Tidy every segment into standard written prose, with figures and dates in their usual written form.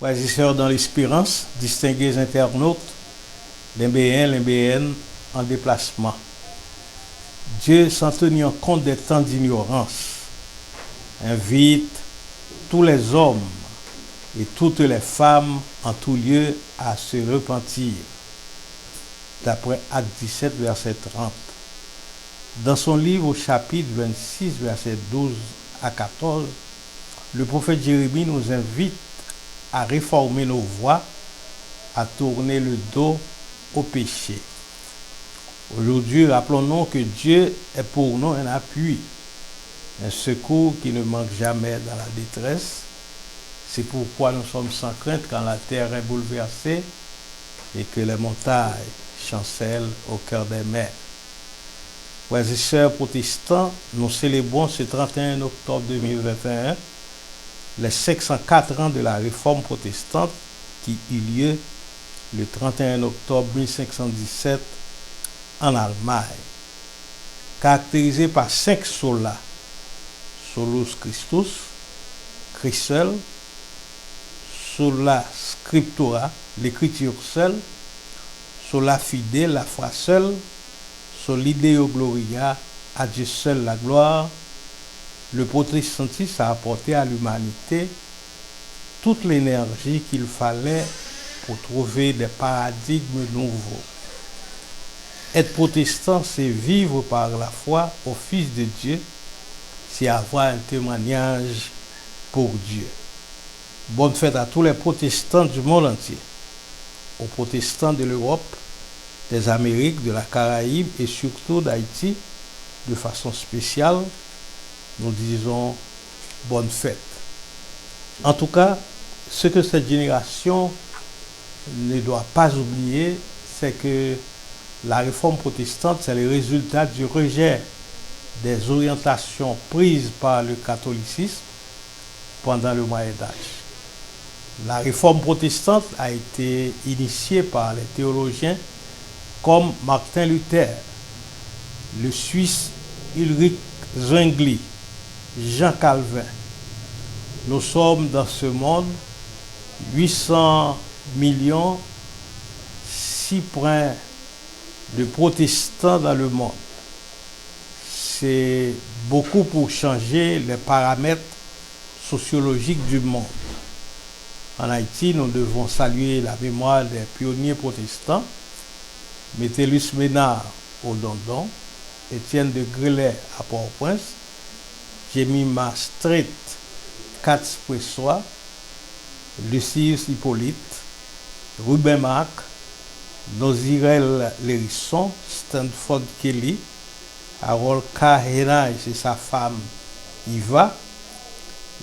Frères et sœurs dans l'espérance, distingués internautes, les en déplacement. Dieu, sans tenir compte des temps d'ignorance, invite tous les hommes et toutes les femmes en tout lieu à se repentir. D'après Acte 17, verset 30. Dans son livre au chapitre 26, verset 12 à 14, le prophète Jérémie nous invite à réformer nos voies, à tourner le dos au péché. Aujourd'hui, rappelons-nous que Dieu est pour nous un appui, un secours qui ne manque jamais dans la détresse. C'est pourquoi nous sommes sans crainte quand la terre est bouleversée et que les montagnes chancellent au cœur des mers. Frères et sœurs protestants, nous célébrons ce 31 octobre 2021 les 504 ans de la réforme protestante qui eut lieu le 31 octobre 1517 en Allemagne, caractérisée par 5 solas: solus Christus, Christ seul; sola scriptura, l'écriture seule; sola fide, la foi seule; soli Deo gloria, à Dieu seul la gloire. Le protestantisme a apporté à l'humanité toute l'énergie qu'il fallait pour trouver des paradigmes nouveaux. Être protestant, c'est vivre par la foi au Fils de Dieu, c'est avoir un témoignage pour Dieu. Bonne fête à tous les protestants du monde entier, aux protestants de l'Europe, des Amériques, de la Caraïbe et surtout d'Haïti, de façon spéciale. Nous disons bonne fête. En tout cas, ce que cette génération ne doit pas oublier, c'est que la réforme protestante, c'est le résultat du rejet des orientations prises par le catholicisme pendant le Moyen Âge. La réforme protestante a été initiée par les théologiens comme Martin Luther, le Suisse Ulrich Zwingli, Jean Calvin. Nous sommes dans ce monde 800 millions, 6 points de protestants dans le monde. C'est beaucoup pour changer les paramètres sociologiques du monde. En Haïti, nous devons saluer la mémoire des pionniers protestants, Métellus Ménard au Dondon, Étienne de Grelet à Port-au-Prince, Jemima Street, Katz-Pressois, Lucius Hippolyte, Ruben Marc, Nozirel Lérisson, Stanford Kelly, Harold K. Henage et sa femme Iva,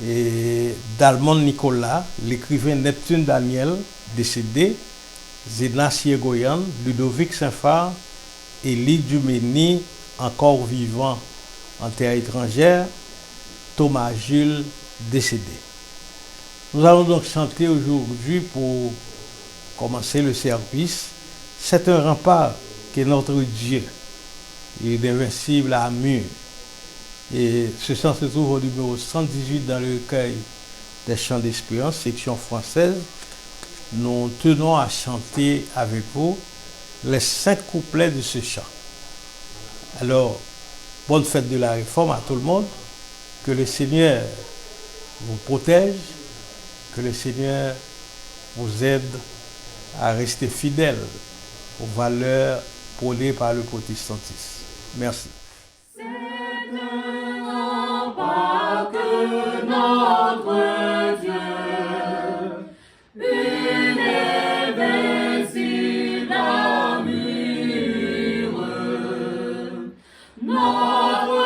et Dalmon Nicolas, l'écrivain Neptune Daniel, décédé, Zéna Siegoyan, Ludovic Saint-Phar, Élie Dumény, encore vivant en terre étrangère, Thomas Jules, décédé. Nous allons donc chanter aujourd'hui pour commencer le service. C'est un rempart qu'est notre Dieu. Il est invincible à mur. Et ce chant se trouve au numéro 118 dans le recueil des chants d'espérance, section française. Nous tenons à chanter avec vous les 5 couplets de ce chant. Alors, bonne fête de la réforme à tout le monde. Que le Seigneur vous protège, que le Seigneur vous aide à rester fidèle aux valeurs prônées par le protestantisme. Merci. C'est un pas que notre Dieu, une invincible armure, notre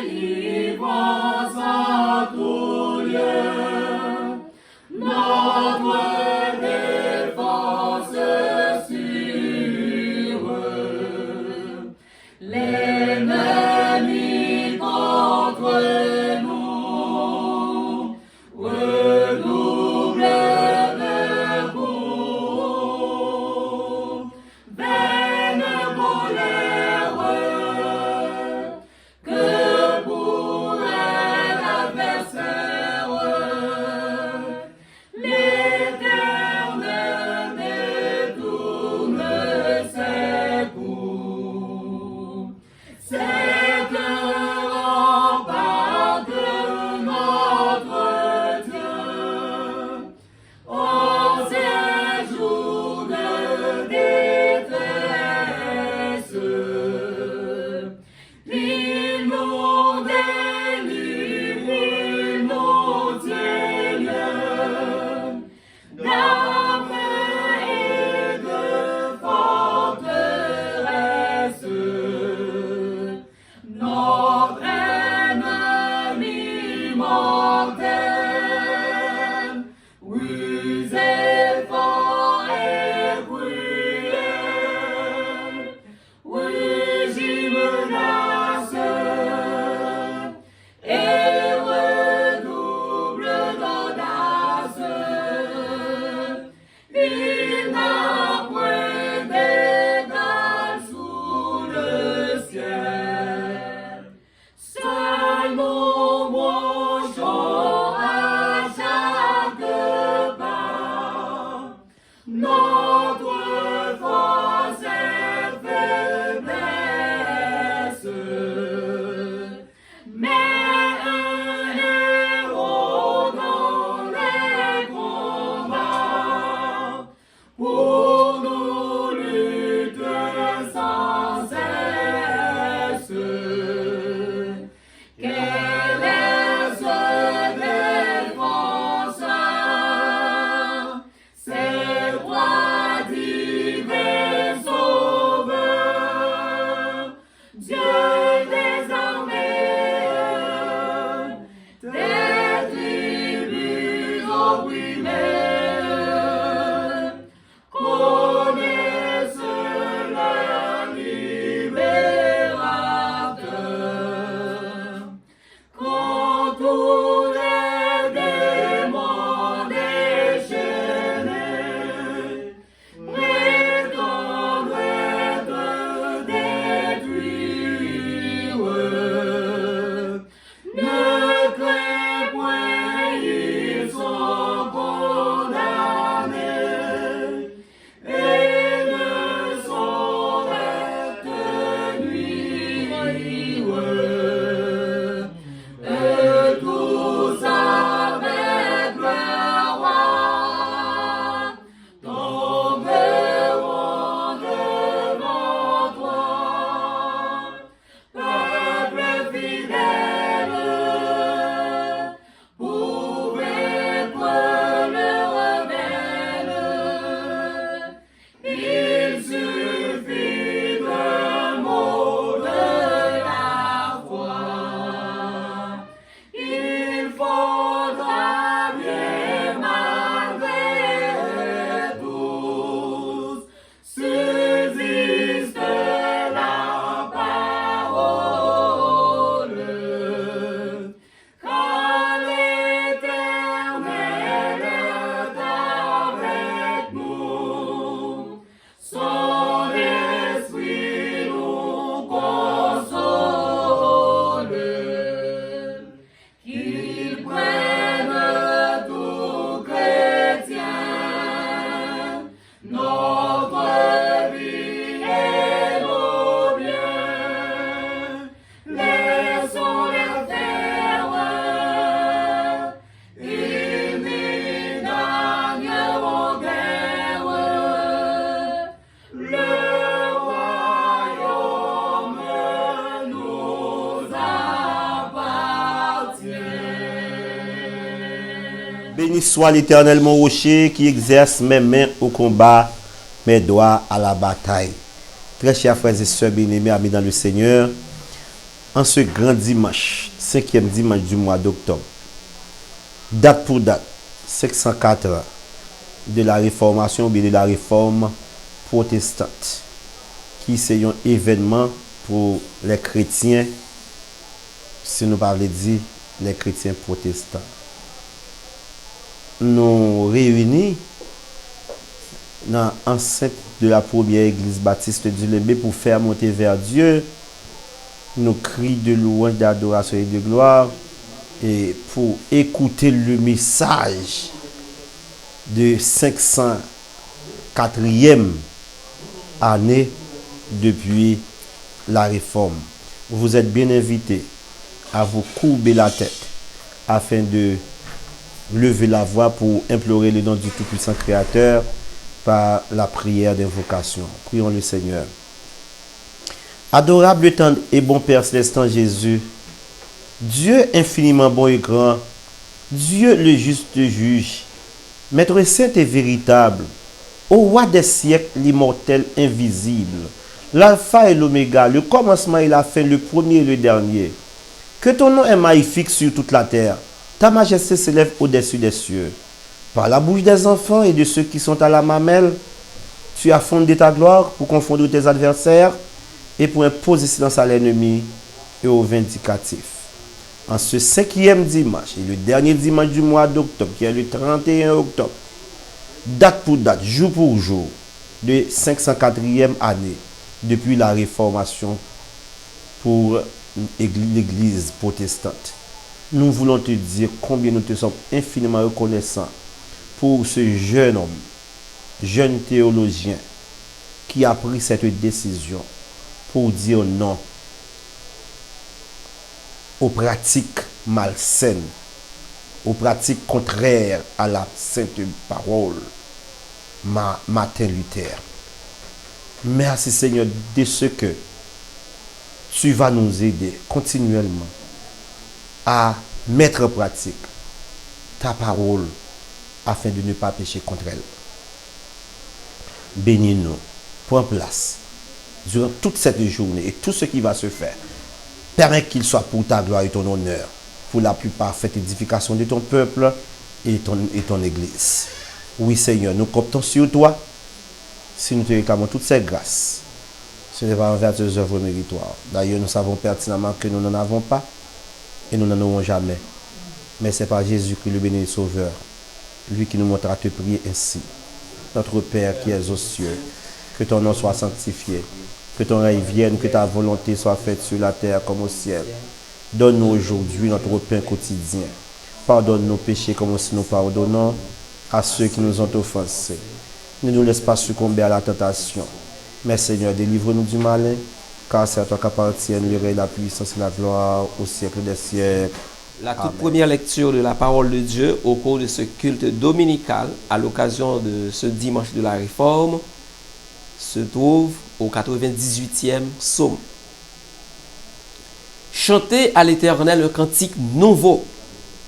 délivrance à tout lieu, notre défense sûre. L'ennemi contre nous efforts est brûlé. Oui, j'y menace et redouble d'audace. Il n'a point d'égal sous le ciel. Seul nous marchons à chaque pas. Notre force est faiblesse. Mais un héros dans les combats pour nous lutte sans cesse. Quelle est ce défenseur? C'est toi, divin sauveur, Dieu des armées, des tribus opprimées, connaissent leur libérateur. Quand tous les démons déchaînés prétendent te détruire, ne crains point, ils sont condamnés et ne sauraient te nuire. Et tous avec le roi tomberont devant toi. Peuple fidèle, pour vaincre le rebelle, il suffit d'un mot de la foi. Il faudra bien malgré tous subsiste la parole, car l'Éternel est avec nous, son esprit nous console. Qu'il prenne tout chrétien, notre vie et nos biens, laissons-les faire, ils n'y gagneront guère. Le royaume nous appartient. Béni soit l'Éternel mon rocher qui exerce mes mains au combat, mes doigts à la bataille. Très chers frères et sœurs bien-aimés, amis dans le Seigneur, en ce grand dimanche, 5e dimanche du mois d'octobre, date pour date, 504 ans de la réformation ou bien de la réforme protestante, qui c'est un événement pour les chrétiens, si nous parlons dire les chrétiens protestants. Nous réunis dans l'enceinte de la première église baptiste du Lembe pour faire monter vers Dieu nos cris de louange, d'adoration et de gloire, et pour écouter le message de 504e année depuis la réforme. Vous êtes bien invités à vous courber la tête afin de lever la voix pour implorer le nom du Tout-Puissant Créateur par la prière d'invocation. Prions le Seigneur. Adorable, tendre et bon Père céleste en Jésus, Dieu infiniment bon et grand, Dieu le juste juge, Maître saint et véritable, au roi des siècles, l'immortel invisible, l'alpha et l'oméga, le commencement et la fin, le premier et le dernier. Que ton nom est magnifique sur toute la terre. Ta majesté s'élève au-dessus des cieux. Par la bouche des enfants et de ceux qui sont à la mamelle, tu as fondé ta gloire pour confondre tes adversaires et pour imposer silence à l'ennemi et aux vindicatifs. En ce 5e dimanche, et le dernier dimanche du mois d'octobre, qui est le 31 octobre, date pour date, jour pour jour, de 504e année depuis la Réformation pour l'Église protestante. Nous voulons te dire combien nous te sommes infiniment reconnaissants pour ce jeune homme, jeune théologien, qui a pris cette décision pour dire non aux pratiques malsaines, aux pratiques contraires à la sainte parole. Martin Luther. Merci Seigneur de ce que tu vas nous aider continuellement à mettre en pratique ta parole afin de ne pas pécher contre elle. Bénis-nous, prends place durant toute cette journée et tout ce qui va se faire. Permets qu'il soit pour ta gloire et ton honneur, pour la plus parfaite édification de ton peuple et ton Église. Oui Seigneur, nous comptons sur toi. Si nous te réclamons toutes ces grâces, ce n'est pas envers tes œuvres méritoires. D'ailleurs, nous savons pertinemment que nous n'en avons pas et nous n'en aurons jamais. Mais c'est par Jésus-Christ, le béni et Sauveur, lui qui nous montre à te prier ainsi. Notre Père qui es aux cieux, que ton nom soit sanctifié, que ton règne vienne, que ta volonté soit faite sur la terre comme au ciel. Donne-nous aujourd'hui notre pain quotidien. Pardonne nos péchés comme aussi nous pardonnons à ceux qui nous ont offensés. Ne nous laisse pas succomber à la tentation. Mais Seigneur, délivre-nous du malin, car c'est à toi qu'appartiennent le règne, la puissance et la gloire au siècle des siècles. La toute Amen. première lecture de la parole de Dieu au cours de ce culte dominical à l'occasion de ce dimanche de la Réforme se trouve au 98e psaume. Chantez à l'Éternel un cantique nouveau,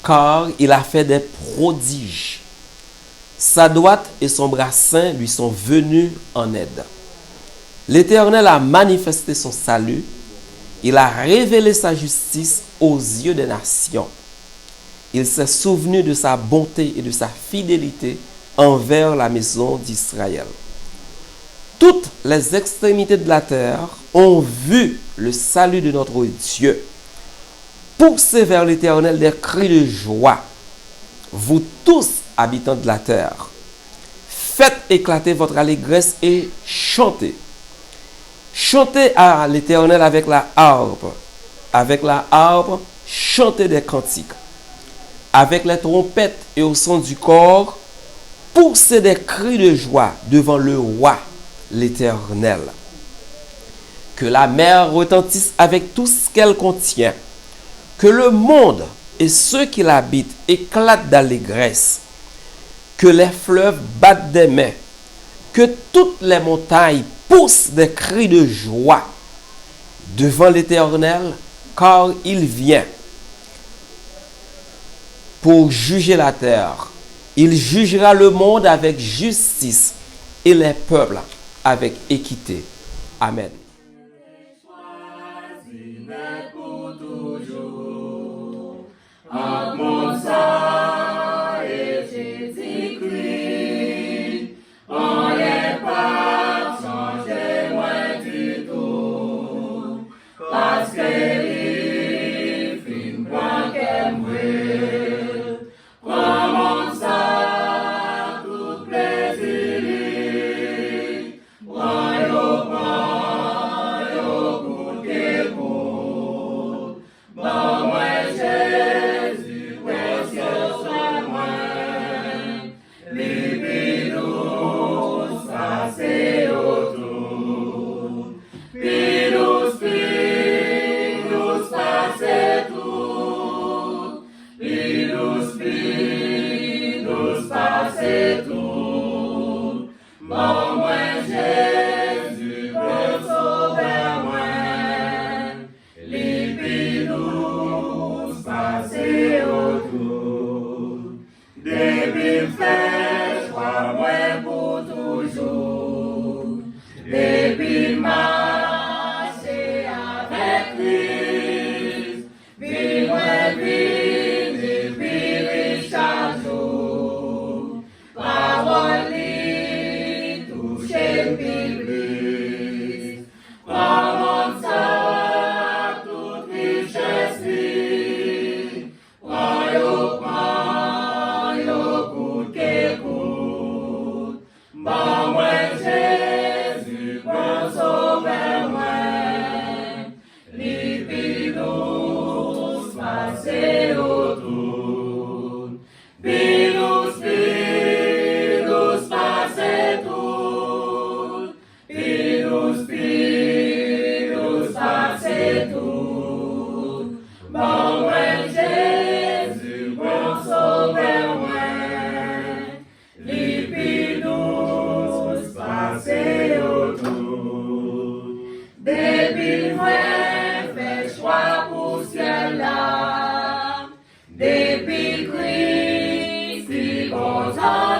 car il a fait des prodiges. Sa droite et son bras saint lui sont venus en aide. L'Éternel a manifesté son salut. Il a révélé sa justice aux yeux des nations. Il s'est souvenu de sa bonté et de sa fidélité envers la maison d'Israël. Toutes les extrémités de la terre ont vu le salut de notre Dieu. Poussez vers l'Éternel des cris de joie, vous tous habitants de la terre. Faites éclater votre allégresse et chantez. Chantez à l'Éternel avec la harpe. Avec la harpe, chantez des cantiques. Avec les trompettes et au son du corps, poussez des cris de joie devant le roi, l'Éternel. Que la mer retentisse avec tout ce qu'elle contient. Que le monde et ceux qui l'habitent éclatent d'allégresse. Que les fleuves battent des mains. Que toutes les montagnes poussent des cris de joie devant l'Éternel, car il vient pour juger la terre. Il jugera le monde avec justice et les peuples avec équité. Amen. Pour toujours, à mon sang et Jésus-Christ, on n'est pas changé moins du tout, parce que il fin point qu'elle meurt, comment ça, tout plaisir,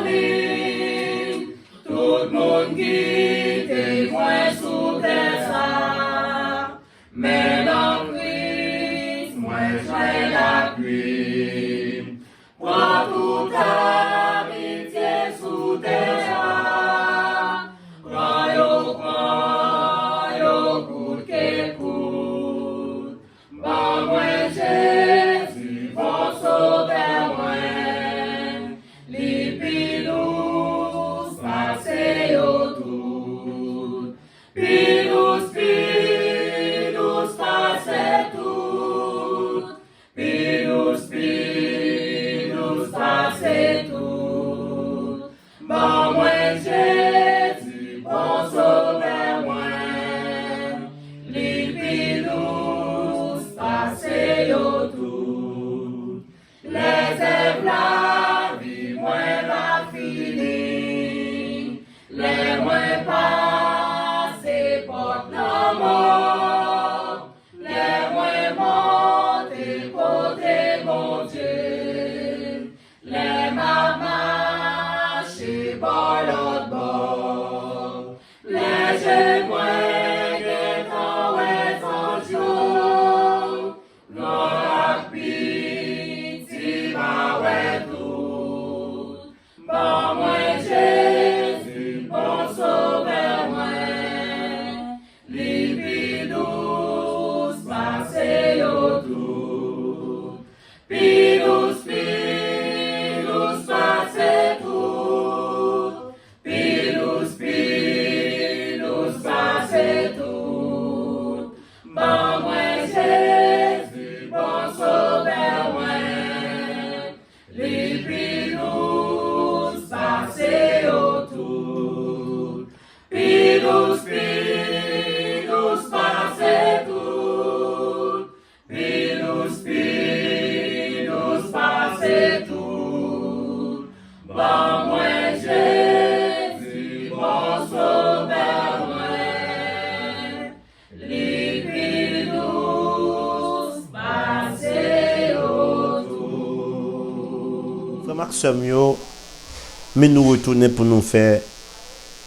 ligne. Tout le monde qui témoin sous terre ça. Mais dans Christ, moi j'ai l'appui. Prends toute amitié sous terre. Prends yo coûte qu'écoute. Bon, moi Jésus, bon sauveur, moi. Lipidous, passez yo tout. Pidous, passez tout. Pidous, passez tout. Bon, moi Jésus, bon sauveur, moi. Lipidous, passez yo tout. Les œuvres la vie, moins la fini. Les moins passés portent la mort. Les moins montés côté mon Dieu. Les mamans chez bord l'autre bord. Les jeunes moins guettants ouais son jour. L'on piti ma ouais tout. Bon moi Jésus, bon sauveur moi. Lipidous, passez yo tout. Pidous, passez tout. Pidous, passez tout. Bon moi Jésus, bon sauveur moi. Lipidous, passez yo tout. Pidous, passez tout. Pidous, passez tout. Bon moi Jésus, bon sauveur moi. Lipidous, passez yo tout. Frère Maxime, mais nous retournons pour nous faire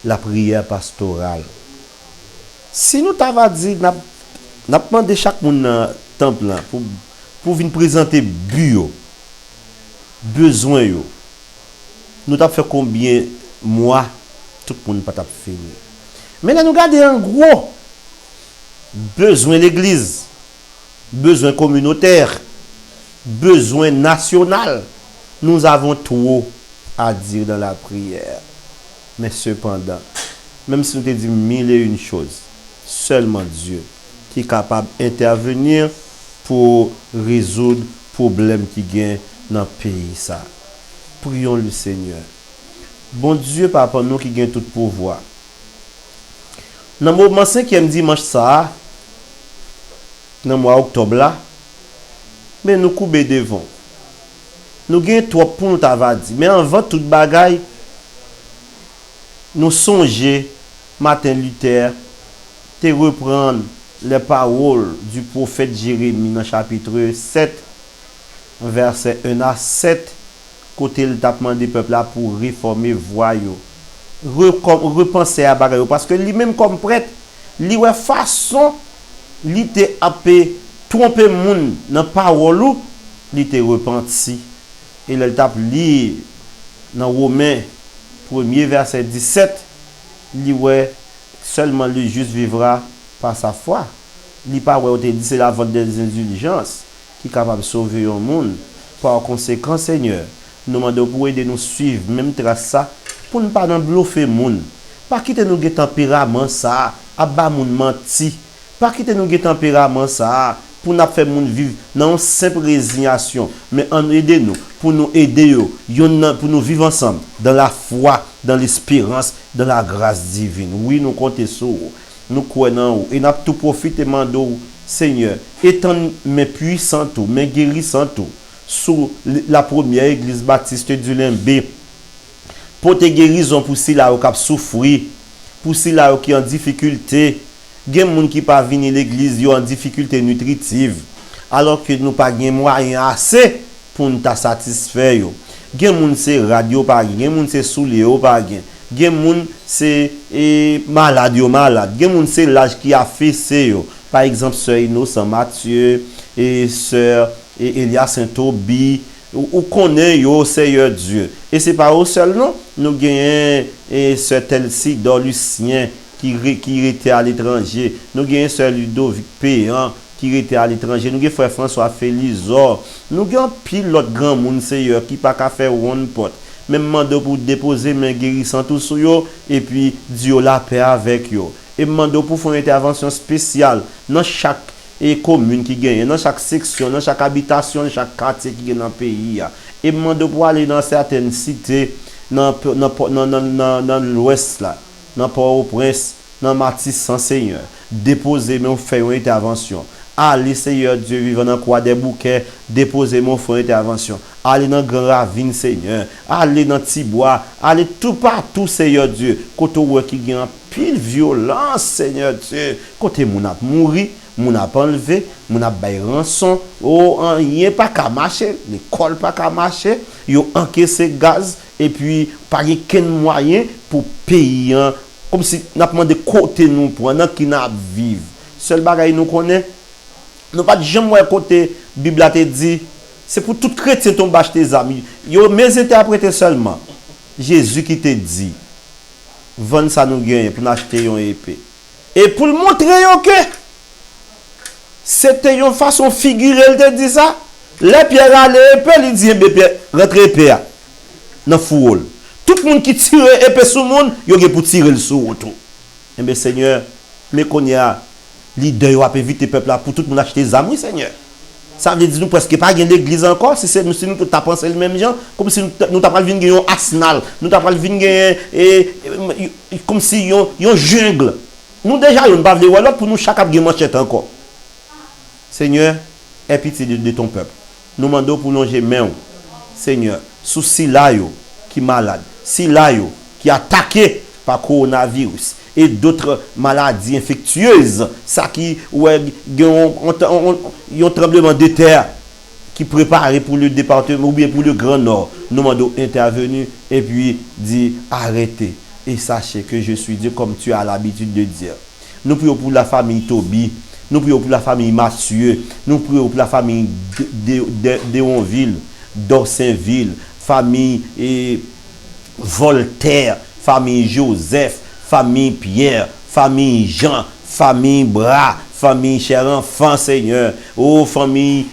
la prière pastorale. Si nous t'avons dit, nous avons demandé chaque monde dans le temple là, pour venir présenter bio, besoin yo. Nous avons fait combien mois, tout le monde pas fini. Mais là nous regardons en gros, besoin l'église, besoin communautaire, besoin national. Nous avons trop à dire dans la prière. Mais cependant, même si nous te dit mille et une choses, seulement Dieu qui est capable d'intervenir pour résoudre les problèmes qui gagnent dans le pays. Ça. Prions le Seigneur. Bon Dieu, papa, nous qui gagnons tout pouvoir. Dans le moment 5e dimanche, ça, dans le mois d'octobre, là, mais nous coupons devant. Nous gagnons trop pour nous t'avoir dit. Mais avant toute bagaille, nous songeons, Martin Luther, te reprendre les paroles du prophète Jérémie dans le chapitre 7, verset 1 à 7, côté le tapement des peuples là pour réformer voie yo. Repenser à bagaille parce que lui-même comme prêtre, lui ouais façon li te apé tromper moun dans parole ou, li te repenti. Et le tape li dans Romains 1er verset 17, li ouais seulement le juste vivra par sa foi. Li pas ouais te dit c'est la vente des indulgences qui est capable de sauver un monde. Par conséquent, Seigneur, nous demandons pour aider nous suivre même trace ça pour ne pas nous bluffer monde. Pas quitter nous ge tempérament ça, abba moun menti. Pas quitter nous ge tempérament ça pour nous faire monde vivre dans une simple résignation, mais en aider nous pour nous aider pour nous vivre ensemble dans la foi, dans l'espérance, dans la grâce divine. Oui, nous comptons sur vous. Nous croyons et nous avons tout profité de Seigneur, étant mes puissants tout, mes guérissants tout, sous la première église baptiste du Limbé, pour te guérison pour ceux là qui ont souffert, pour ceux là qui sont en difficulté, il y a des gens qui pas venir l'église en difficulté nutritive, alors que nous pas de moyens assez pour nous satisfaire. Gen moun c'est radio pas gen, gen moun c'est soulé pas gen. Gen moun c'est malade yo malade. Gen moun c'est l'âge qui a fait yo. Par exemple, sœur Innocent Mathieu et sœur Elia Saint-Toby ou connaît yo Seigneur Dieu. Et c'est pas eux seul non, nous gagnons sœur Telsidor Lucien qui était à l'étranger. Nous gagnons sœur Ludovic Péan qui était à l'étranger. Nous gagnons frère François Félizor. Nous gagnons pile l'autre grand monde Seigneur qui pas qu'à faire one pot. Même mando pour déposer mes guérissants tout sur yo et puis Dieu la paix avec yo. Et mando pour faire une intervention spéciale dans chaque commune qui gagne, dans chaque section, dans chaque habitation, dans chaque quartier qui gagne dans le pays. Et mando pour aller dans certaines cités, dans l'ouest là, dans Port-au-Prince, dans Matissan Seigneur, déposer mon faire une intervention. Allez Seigneur Dieu vivant dans quoi des bouquets, déposer mon faire une intervention. Allez dans Grand Ravine Seigneur, allez dans Tibois, allez tout partout Seigneur Dieu. Côté où qui gagne pile violence Seigneur Dieu, côté mon a mouri, mon a enlevé, mon a bay rançon, oh rien pas qu'à marcher, l'école pas qu'à marcher, yo encaissé gaz et puis pas aucun moyen pour payer comme si n'a demandé côté nous pendant qui n'a vivre. Seul bagaille nous connaît, nous pas jamais côté Bible a te dit c'est pour tout chrétien tombe acheter des amis. Yo mes interpréter seulement. Jésus qui te dit vendre ça nous gagne pour acheter une épée. Et pour le montrer que c'était une façon figurée, il te dit ça. Les pierres à l'épée, il dit Pierre, rentre épée dans foule. Tout le monde qui tire épée sur le monde, il y a pour tirer le sou autour. Eh bien Seigneur, mais qu'on y a leader a éviter peuple là pour tout le monde acheter des amis Seigneur. Ça veut dire nous presque pas gagner l'église encore si c'est nous si nous t'a pensé le même gens comme si nous t'a pas venir gagner un arsenal, nous t'a pas venir gagner comme si yon jungle. Nous déjà on pas vouloir l'autre pour nous chaque gagner manchette encore. Seigneur, aie pitié de ton peuple. Nous demandons pour longer main Seigneur, sous si là yo qui malade, si là yo qui attaqué par coronavirus et d'autres maladies infectieuses, ça qui ouais un tremblement de terre qui préparé pour le département ou bien pour le Grand Nord, nous demandons intervenir et puis dit arrêtez et sachez que je suis Dieu comme tu as l'habitude de dire. Nous prions pour la famille Toby, nous prions pour la famille Mathieu, nous prions pour la famille Déonville, d'Orsainville, famille Voltaire, famille Joseph, famille Pierre, famille Jean, famille Bras, famille cher enfant Seigneur, oh famille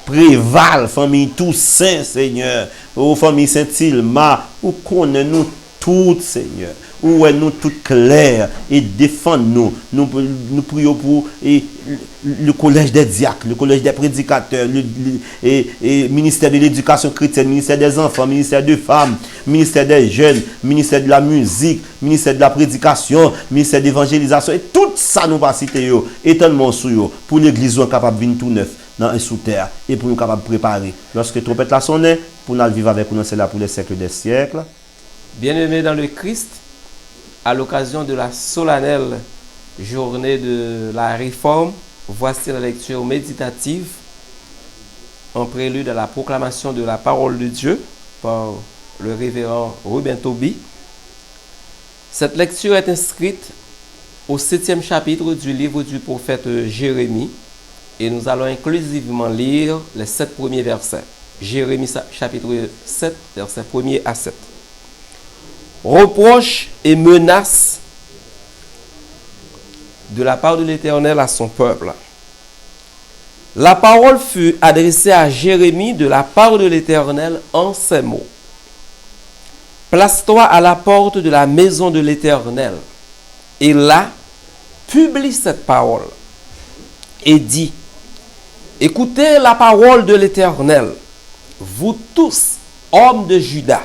Préval, famille Toussaint Seigneur, oh famille Saint-Ilma, où connaît nous toutes Seigneur, où est nous toutes claires et défends-nous. Nous prions pour le collège des diacres, le collège des prédicateurs, le ministère de l'éducation chrétienne, ministère des enfants, ministère des femmes, ministère des jeunes, ministère de la musique, ministère de la prédication, ministère de l'évangélisation. Et tout ça nous va citer étonnellement sous pour l'église capable de venir tout neuf dans un sous terre et pour nous capable de préparer. Lorsque trompette la sonne, pour nous vivre avec nous, c'est là pour les siècles des siècles. Bien-aimés dans le Christ, à l'occasion de la solennelle journée de la réforme, voici la lecture méditative en prélude à la proclamation de la parole de Dieu par le révérend Ruben Toby. Cette lecture est inscrite au 7e chapitre du livre du prophète Jérémie et nous allons inclusivement lire les 7 premiers versets. Jérémie chapitre 7, versets 1er à 7. Reproches et menaces de la part de l'Éternel à son peuple. La parole fut adressée à Jérémie de la part de l'Éternel en ces mots. Place-toi à la porte de la maison de l'Éternel, et là, publie cette parole, et dis, écoutez la parole de l'Éternel, vous tous, hommes de Juda,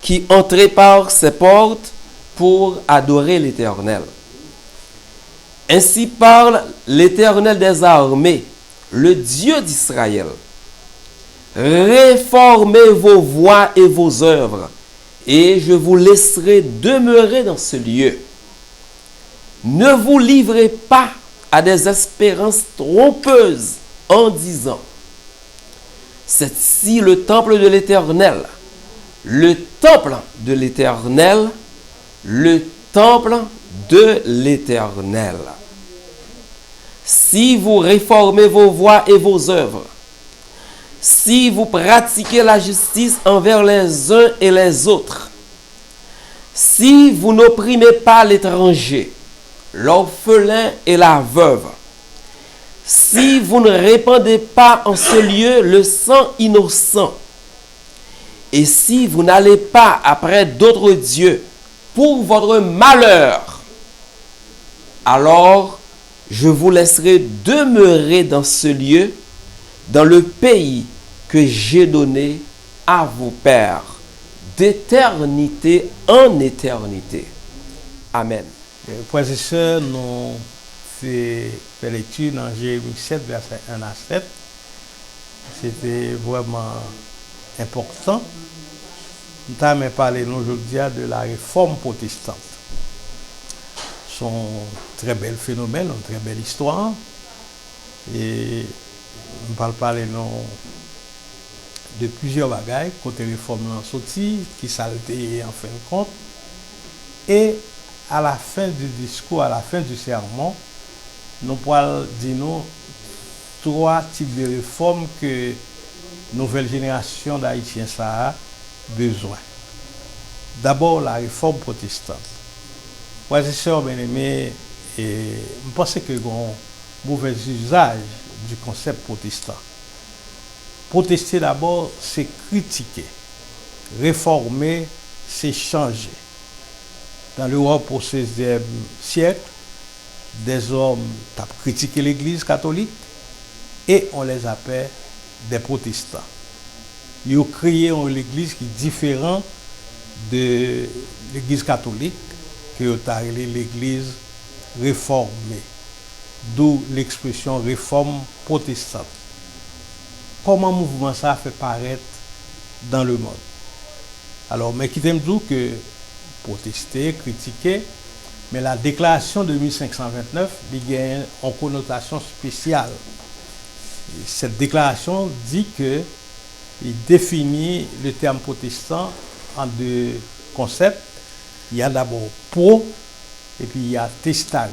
qui entrez par ces portes pour adorer l'Éternel. Ainsi parle l'Éternel des armées, le Dieu d'Israël. Réformez vos voies et vos œuvres, et je vous laisserai demeurer dans ce lieu. Ne vous livrez pas à des espérances trompeuses en disant, C'est ici le temple de l'Éternel. Le temple de l'Éternel. Le temple de l'Éternel. Si vous réformez vos voies et vos œuvres, si vous pratiquez la justice envers les uns et les autres, si vous n'opprimez pas l'étranger, l'orphelin et la veuve, si vous ne répandez pas en ce lieu le sang innocent, et si vous n'allez pas après d'autres dieux pour votre malheur, alors je vous laisserai demeurer dans ce lieu, dans le pays que j'ai donné à vos pères, d'éternité en éternité. Amen. Frères et sœurs, nous fait lecture dans Jérémie 7, verset 1 à 7. C'était vraiment important. Nous avons parlé aujourd'hui de la réforme protestante. C'est un très bel phénomène, une très belle histoire. Et on parle parler de plusieurs bagailles, côté réforme sorti, qui s'alté en fin de compte. Et à la fin du discours, à la fin du sermon, nous pourrons dire trois types de réformes que la nouvelle génération d'Haïtiens a besoin. D'abord, la réforme protestante. Frères et sœurs bien-aimés, je pense que y a un mauvais usage du concept protestant. Protester d'abord, c'est critiquer. Réformer, c'est changer. Dans l'Europe au XVIe siècle, des hommes ont critiqué l'Église catholique et on les appelle des protestants. Ils ont créé une Église qui est différente de l'Église catholique, qui est l'Église réformée, d'où l'expression réforme protestante. Comment le mouvement ça fait paraître dans le monde? Alors, mais qui t'aime dire que protester, critiquer, mais la déclaration de 1529 il y a une connotation spéciale. Cette déclaration dit que il définit le terme protestant en deux concepts. Il y a d'abord pro et puis il y a testament.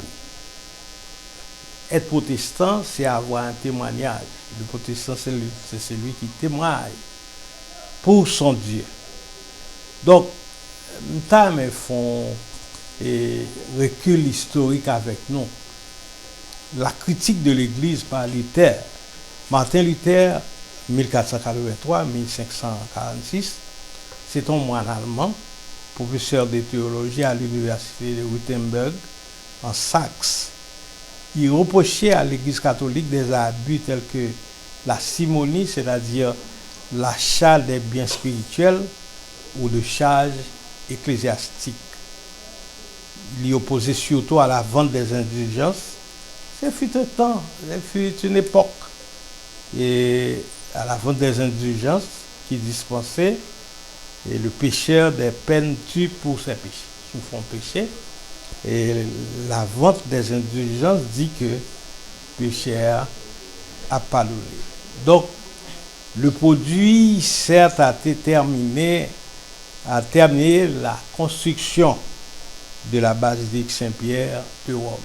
Être protestant, c'est avoir un témoignage. Le protestant, c'est celui qui témoigne pour son Dieu. Donc, nous font et recul historique avec nous. La critique de l'Église par Luther. Martin Luther, 1483-1546, c'est un moine allemand, professeur de théologie à l'université de Wittenberg, en Saxe. Il reprochait à l'Église catholique des abus tels que la simonie, c'est-à-dire l'achat des biens spirituels ou de charges ecclésiastiques. Il y opposait surtout à la vente des indulgences. C'est fut un temps, c'est fut une époque. Et à la vente des indulgences qui dispensait et le pécheur des peines tues pour ses péchés, souffrant péché. Et la vente des indulgences dit que le pécheur a pardonné. Donc, le produit, certes, a terminé la construction de la basilique Saint-Pierre de Rome.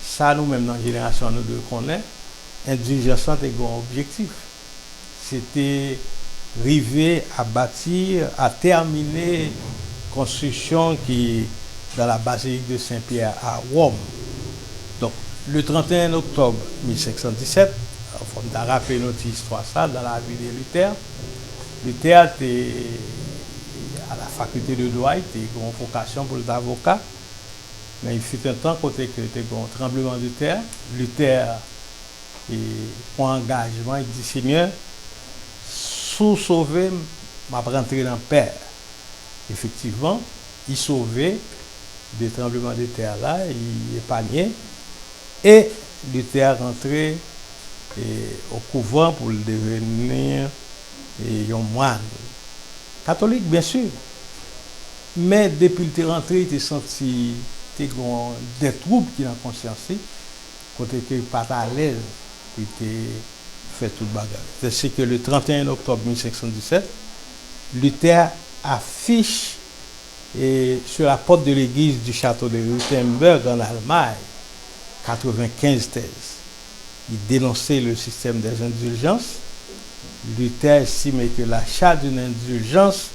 Ça, nous-mêmes, dans la génération, nous devons connaître. Indulgence est un objectif. C'était arriver à bâtir, à terminer la construction qui dans la basilique de Saint-Pierre à Rome. Donc, le 31 octobre 1517, on a rappelé notre histoire ça dans la vie de Luther. Luther était à la faculté de droit, il était une vocation pour l'avocat. Mais il fut un temps côté que était un tremblement de terre. Luther prend engagement, il dit Seigneur, sous sauver, m'a rentré dans paix. Effectivement, il sauvait des tremblements de terre là, il épargnait. Et Luther rentré au couvent pour devenir un moine. Catholique, bien sûr. Mais depuis qu'il est rentré, il a senti des troubles qui ont conscience. Côté qu'il n'était pas à l'aise, il était fait toute bagarre. C'est que le 31 octobre 1517, Luther affiche sur la porte de l'église du château de Wittenberg en Allemagne 95 thèses. Il dénonçait le système des indulgences. Luther estimait que l'achat d'une indulgence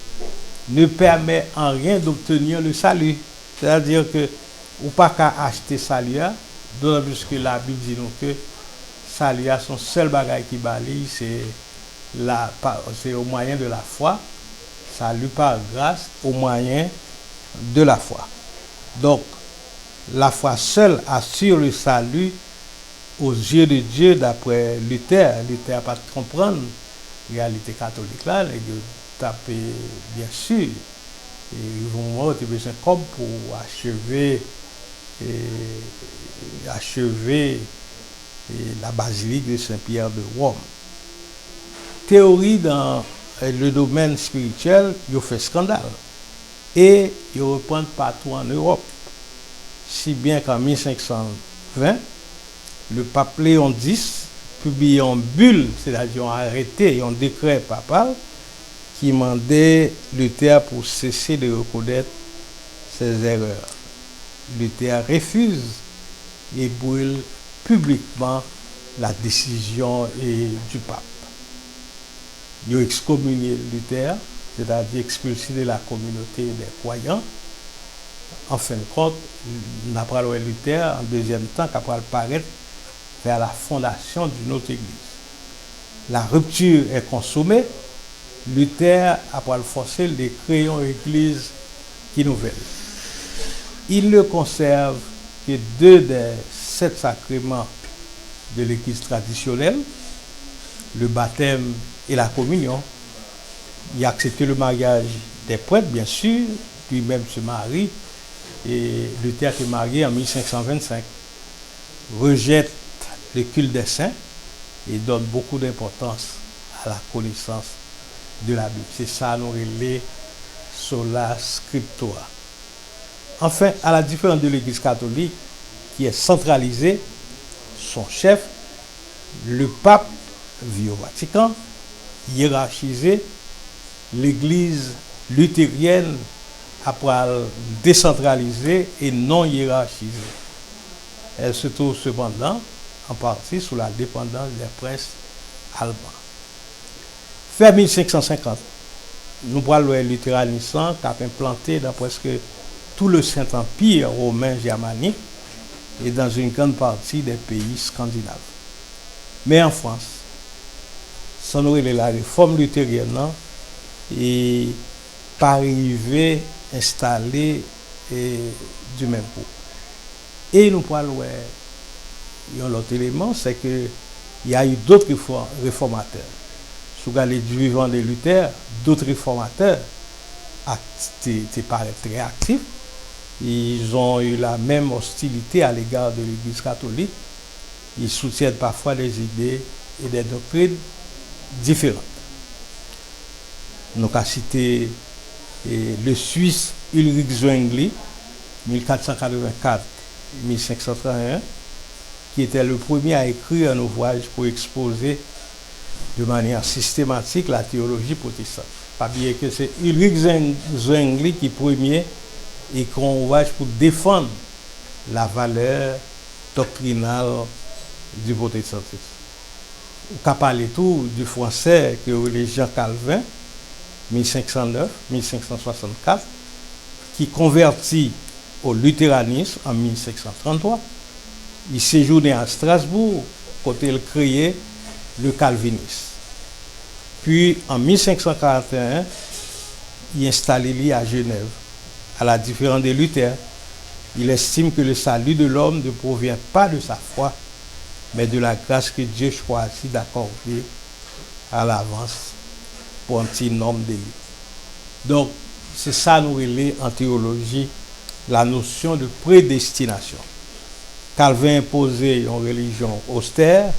ne permet en rien d'obtenir le salut. C'est-à-dire que ou pas qu'à acheter salut, d'autant plus que la Bible dit nous que salut son seul bagage qui balaye, c'est au moyen de la foi. Salut par grâce au moyen de la foi. Donc, la foi seule assure le salut aux yeux de Dieu d'après Luther. Luther n'a pas de comprendre la réalité catholique là, les taper bien sûr. Et ils vont avoir besoin comme pour achever la basilique de Saint-Pierre de Rome. Théorie dans le domaine spirituel, il fait scandale. Et ils reprennent partout en Europe. Si bien qu'en 1520, le pape Léon X publie en bulle, c'est-à-dire arrêté, un décret papal qui mandait Luther pour cesser de reconnaître ses erreurs. Luther refuse et brûle publiquement la décision du pape. Il a excommunié Luther, c'est-à-dire expulsé de la communauté des croyants. En fin de compte, après Luther, en deuxième temps, qu'après paraître vers la fondation d'une autre église. La rupture est consommée. Luther, après le forcer, de créer une église qui nouvelle. Il ne conserve que 2 des 7 sacrements de l'église traditionnelle, le baptême et la communion. Il a accepté le mariage des prêtres, bien sûr, lui-même se marie, et Luther est marié en 1525. Rejette le culte des saints et donne beaucoup d'importance à la connaissance de la Bible. C'est ça, nous relève sola scriptura. Enfin, à la différence de l'Église catholique, qui est centralisée, son chef, le pape, vit au Vatican, hiérarchisé, l'Église luthérienne après décentralisée et non hiérarchisée. Elle se trouve cependant en partie sous la dépendance des princes allemands. Vers 1550, nous voyons le luthéranisme qui a implanté dans presque tout le Saint-Empire romain germanique et dans une grande partie des pays scandinaves. Mais en France, sans la réforme luthérienne et pas arrivé installé du même coup. Et nous parlons l'autre élément, c'est qu'il y a eu d'autres réformateurs. Sous les du vivant de Luther, d'autres réformateurs paraissent très actifs. Ils ont eu la même hostilité à l'égard de l'Église catholique. Ils soutiennent parfois des idées et des doctrines différentes. Nous avons cité le Suisse Ulrich Zwingli, 1484-1531, qui était le premier à écrire un ouvrage pour exposer de manière systématique la théologie protestante. Pas bien que c'est Ulrich Zwingli qui premier écrit un ouvrage pour défendre la valeur doctrinale du protestantisme. On peut parler tout du français que le Jean Calvin, 1509-1564, qui convertit au luthéranisme en 1533. Il séjournait à Strasbourg, côté il créait le calvinisme. Puis en 1541, il installé à Genève. À la différence de Luther, il estime que le salut de l'homme ne provient pas de sa foi, mais de la grâce que Dieu choisit d'accorder à l'avance pour un petit nombre d'élus. Donc, c'est ça nous relève en théologie, la notion de prédestination. Calvin imposait une religion austère,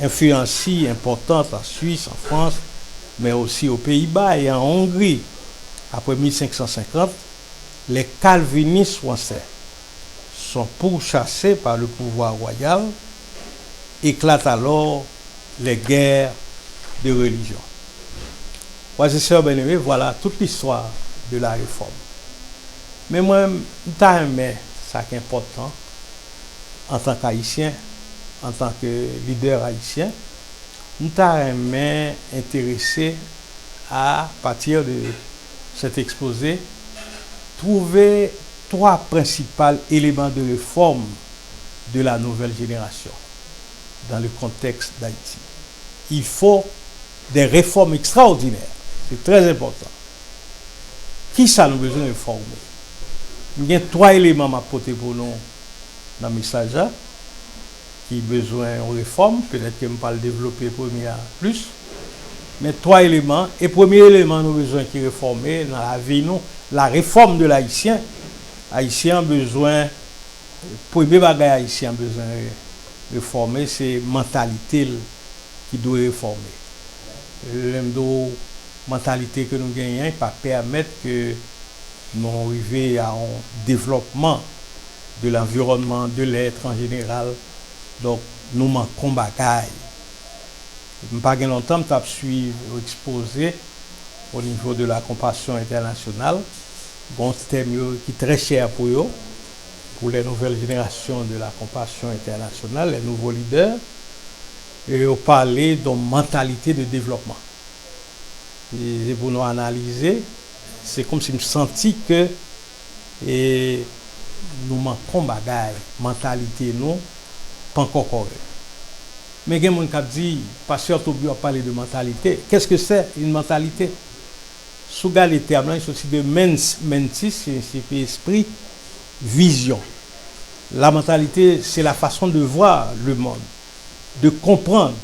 influencée importante en Suisse, en France, mais aussi aux Pays-Bas et en Hongrie. Après 1550, les calvinistes français sont pourchassés par le pouvoir royal. Éclate alors les guerres de religion. Frères et sœurs bien-aimés, voilà toute l'histoire de la réforme. Mais moi, je ça qui est important en tant qu'haïtien, en tant que leader haïtien, nous sommes intéressés à partir de cet exposé, trouver trois principaux éléments de réforme de la nouvelle génération dans le contexte d'Haïti. Il faut des réformes extraordinaires. C'est très important. Qui ça nous besoin de réformer? Il y a trois éléments à porter pour nous dans le message qui ont besoin de réforme. Peut-être que je ne vais pas le développer premier plus. Mais trois éléments. Et premier élément, nous avons besoin de réformer dans la vie, nous, la réforme de l'haïtien. Haïtien a besoin, premier bagage haïtien a besoin de réformer, c'est la mentalité qui doit réformer. La mentalité que nous gagnons ne pas permettre que nous arrivions à un développement de l'environnement, de l'être en général. Donc, nous manquons bagaille. Je ne pas longtemps, je suis exposé au niveau de la compassion internationale. Un thème qui est très cher pour eux, pour les nouvelles générations de la compassion internationale, les nouveaux leaders. Et on parlait d'une mentalité de développement. Et pour nous analyser, c'est comme si je me sentis que nous manquons bagaille, mentalité nous, pas encore correct. Mais il y a des gens qui disent, Pasteur Tobio a parlé de mentalité. Qu'est-ce que c'est une mentalité? Sous les termes, il s'agit de mentis, c'est esprit, vision. La mentalité, c'est la façon de voir le monde, de comprendre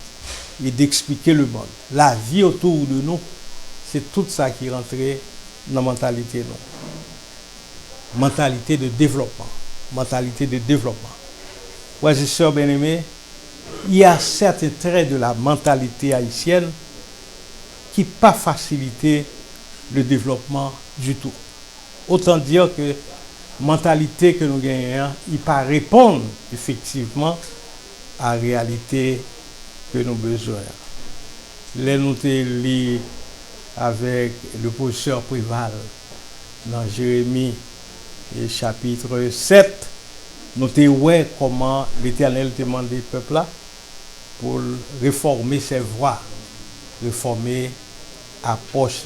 et d'expliquer le monde. La vie autour de nous, c'est tout ça qui rentre dans la mentalité. Non. Mentalité de développement. Mentalité de développement. Frères et sœurs bien-aimés, il y a certains traits de la mentalité haïtienne qui n'ont pas facilité le développement du tout. Autant dire que la mentalité que nous gagnons, il ne pas répondre effectivement à la réalité que nous avons besoin. Les nous liés avec le professeur Préval dans Jérémie chapitre 7, nous avons comment l'Éternel demandait au peuple là pour réformer ses voies, réformer approche.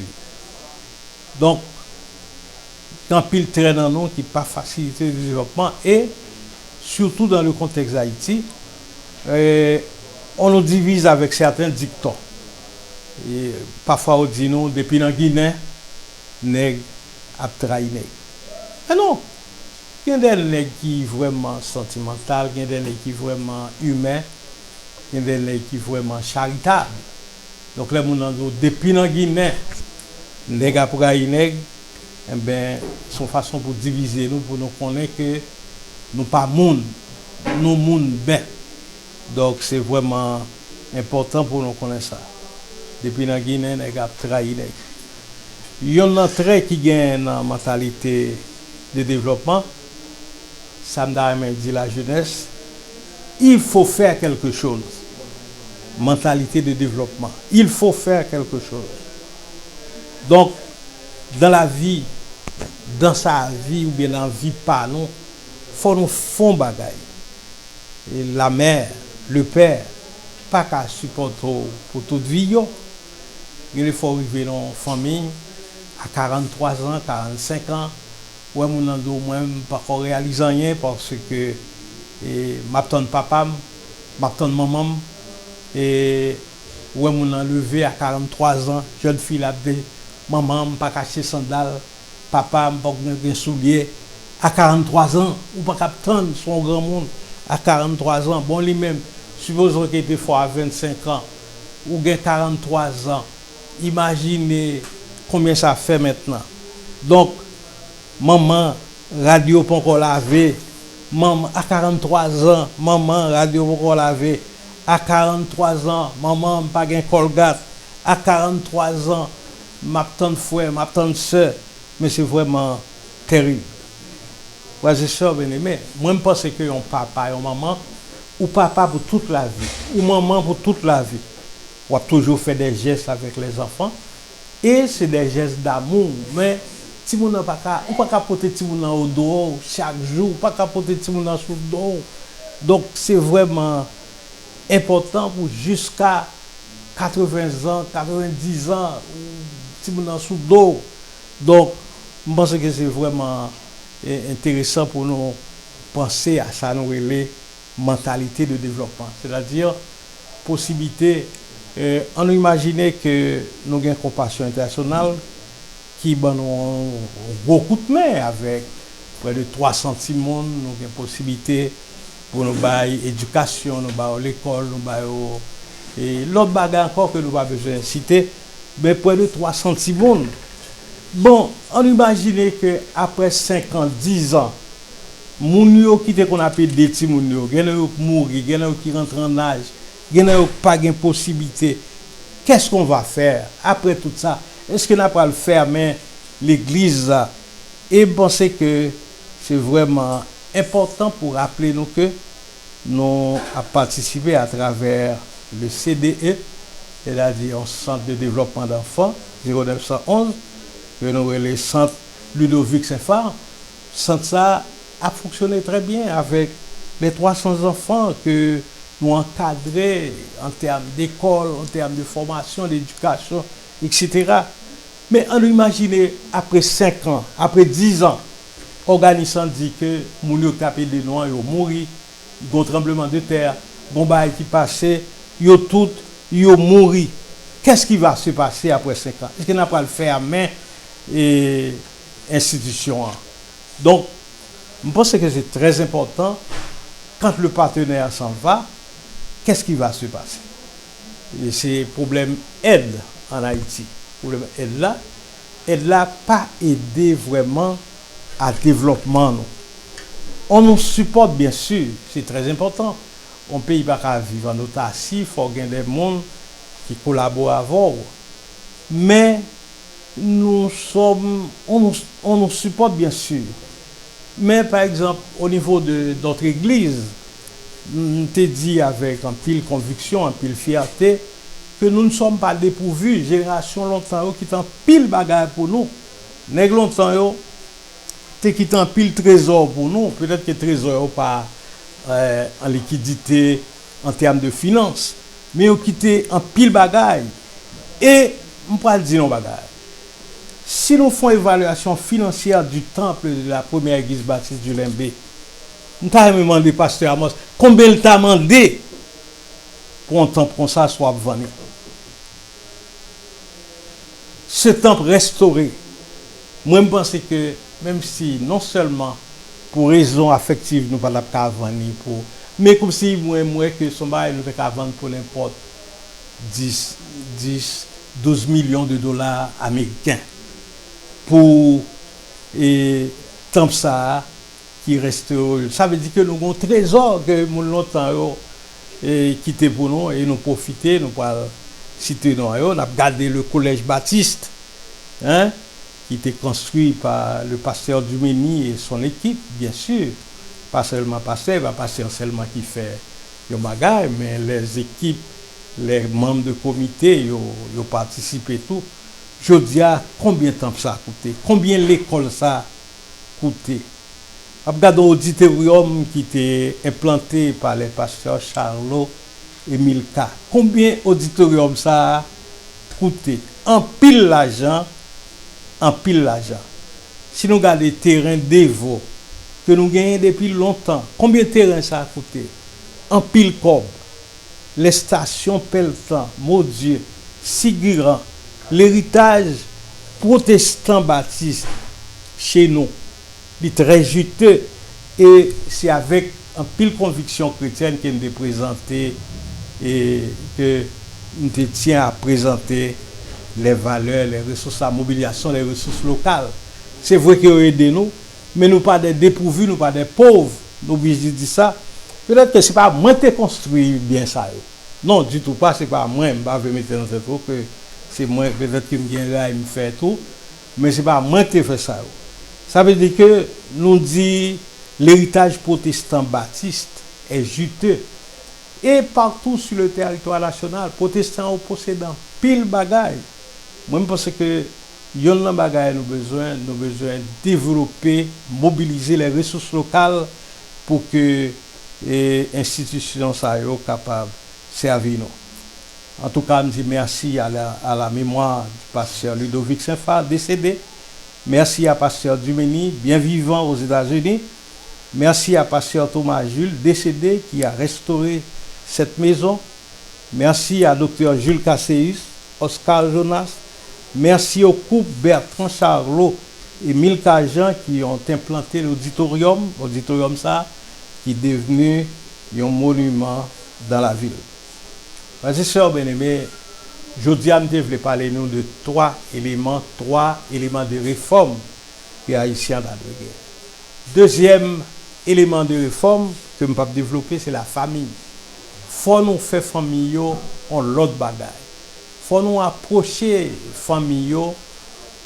Donc, quand pile traîne dans nous qui pas facilité le développement et surtout dans le contexte d'Haïti, on nous divise avec certains dictons. Et parfois on dit nous depuis dans Guinée, nèg a trahi nèg. Mais non, il y a des nègres qui sont vraiment sentimental, il y a des nègres qui sont vraiment humains, il y a des nègres qui sont vraiment charitables. Donc les gens depuis dans Guinée, nèg a trahi nèg, eh ben son façon pour diviser nous, pour nous connaître que nous pas monde, nous monde ben. Donc c'est vraiment important pour nous connaître ça. Depuis la Guinée, nèg a trahi nèg. Il y a un trait qui gagne dans la mentalité de développement. Ça me dit la jeunesse, il faut faire quelque chose. Mentalité de développement. Il faut faire quelque chose. Donc, dans la vie, dans sa vie ou bien dans la vie pas nous, faut nous font bagaille. Et la mère, le père, pas qu'à supporter pour toute vie. Il faut arriver dans une famille à 43 ans, 45 ans. Ouais, mon ando moi pas réaliser rien parce que m'attend papa, m'attend maman et ouais mon levé à 43 ans, jeune fille là maman pas cacher sandales, papa pas gain soulier à 43 ans ou pas attendre son grand monde à 43 ans. Bon lui même supposons qu'il était fort à 25 ans ou gain 43 ans. Imaginez combien ça fait maintenant. Donc maman, radio pas encore lavé. Maman, à 43 ans, maman, radio pas encore lavé. À 43 ans, maman, pas gain Colgate. À 43 ans, ma tante frère, ma tante soeur. Mais c'est vraiment terrible. Frères et sœurs bien-aimés, moi je pense que un papa et une maman, ou papa pour toute la vie, ou maman pour toute la vie. on a toujours fait des gestes avec les enfants. Et c'est des gestes d'amour. Mais si on n'a pas qu'à porter ti moun au dos chaque jour, pas qu'à porter ti moun sous le dos. Donc c'est vraiment important pour jusqu'à 80 ans, 90 ans, ti moun sous le dos. Donc je pense que c'est vraiment intéressant pour nous penser à ça, nous les mentalité de développement. C'est-à-dire possibilité, on imagine que nous avons une compassion internationale qui a un gros coup de main avec près de 300 personnes, nous avons une possibilité pour nous bailler éducation, nous bailler l'école, nous bailler et l'autre bagage encore que nous avons besoin de citer, mais près de 300 personnes. Bon, on imagine que après 5 ans, 10 ans, moun yo qui te qu'on appelle des petits moun yo, gen yo mourir, gen yo qui rentre en âge, gen yo pas gen possibilité. Qu'est-ce qu'on va faire après tout ça? Est-ce qu'on n'a pas le fermer l'église et penser que c'est vraiment important pour rappeler nous que nous avons participé à travers le CDE, c'est-à-dire au Centre de développement d'enfants 0911, que nous avons le Centre Ludovic Saint-Phar. Centre ça a fonctionné très bien avec les 300 enfants que nous encadrés en termes d'école, en termes de formation, d'éducation, etc. Mais on imagine après 5 ans, après 10 ans, l'organisation dit que moun yo tapé des noirs, yo mouri, gon tremblement de terre, bon bail qui passait, yo tout, yo mouri. Qu'est-ce qui va se passer après 5 ans? Est-ce qu'on n'a pas le fermer et institution? Donc, je pense que c'est très important, quand le partenaire s'en va, qu'est-ce qui va se passer? Et c'est problème aide en Haïti. Problème aide là pas aider vraiment à développement. Non. On nous supporte bien sûr, c'est très important. On pays pas qu'à vivre en autarcie, il faut qu'il y ait des gens qui collaborent avec. Mais on nous supporte bien sûr. Mais par exemple, au niveau de notre église, on te dit avec un pile conviction, un pile fierté, que nous ne sommes pas dépourvus. Génération longtemps qui t'en pile bagarre pour nous. Nèg longtemps te qui t'en pile trésor pour nous. Peut-être que trésor pas en liquidité, en termes de finances, mais qui te en pile bagarre. Et on peut dire non bagarre. Si nous faisons évaluation financière du temple de la première église baptiste du Limbé, nous avons demandé pasteur Amos combien il t'a demandé pour un temple comme ça soit vendu. Ce temple restauré, moi je pense que même si non seulement pour raison affective nous ne pouvons pas vendre pour, mais comme si moi que son bail nous pouvons vendre pour n'importe 12 millions de dollars américains pour temple ça qui reste. Ça veut dire que nous avons un trésor que nous longtemps quitté pour nous et nous profiter, nous pas citer nous. On a gardé le collège baptiste, hein, qui était construit par le pasteur Dumény et son équipe, bien sûr. Pas seulement pasteur, pas seulement qui fait le bagage, mais les équipes, les membres de comité, ils ont participé tout. Je dis combien de temps ça a coûté, combien l'école ça a coûté. Regardez l'auditorium qui était implanté par les pasteurs Charlot et Milka. Combien auditorium ça a coûté? En pile l'argent, en pile l'argent. Si nous regardons les terrains d'Evo que nous gagnons depuis longtemps, combien de terrain ça a coûté? En pile cob. Les stations Pelletan, Maudieu, Siguiran, l'héritage protestant baptiste chez nous, il est très juteux et c'est avec une pile conviction chrétienne que nous avons présenté et que nous tient à présenter les valeurs, les ressources, la mobilisation, les ressources locales. C'est vrai qu'ils ont aidé nous, mais nous pas des dépourvus, nous pas des pauvres. Nous obligés de dire ça. Peut-être que ce n'est pas moi qui ai construit bien ça. Non, du tout pas, ce n'est pas moi qui vais mettre dans cette eau que c'est moi, peut-être que je me fait tout, mais ce n'est pas moi qui ai fait ça. Ça veut dire que nous dit l'héritage protestant baptiste est juteux Et partout sur le territoire national, protestants ou possédants, pile bagaille. Moi, je pense que yon nan bagaille nous besoin développer, mobiliser les ressources locales pour que l'institution soit capable de servir nous. En tout cas, je dis merci à la mémoire du pasteur Ludovic Saint-Phal, décédé. Merci à pasteur Dumeni, bien vivant aux États-Unis. Merci à pasteur Thomas Jules, décédé, qui a restauré cette maison. Merci à docteur Jules Casséus, Oscar Jonas. Merci au couple Bertrand Charlot et Milka Jean qui ont implanté l'auditorium ça, qui est devenu un monument dans la ville. Frères et sœurs bien-aimés, je voulais parler nous de trois éléments de réforme que les Haïtiens ont besoin. Deuxième élément de réforme que je peux développer, c'est la famille. Il faut nous faire famille en l'autre bagaille. Il faut nous approcher famille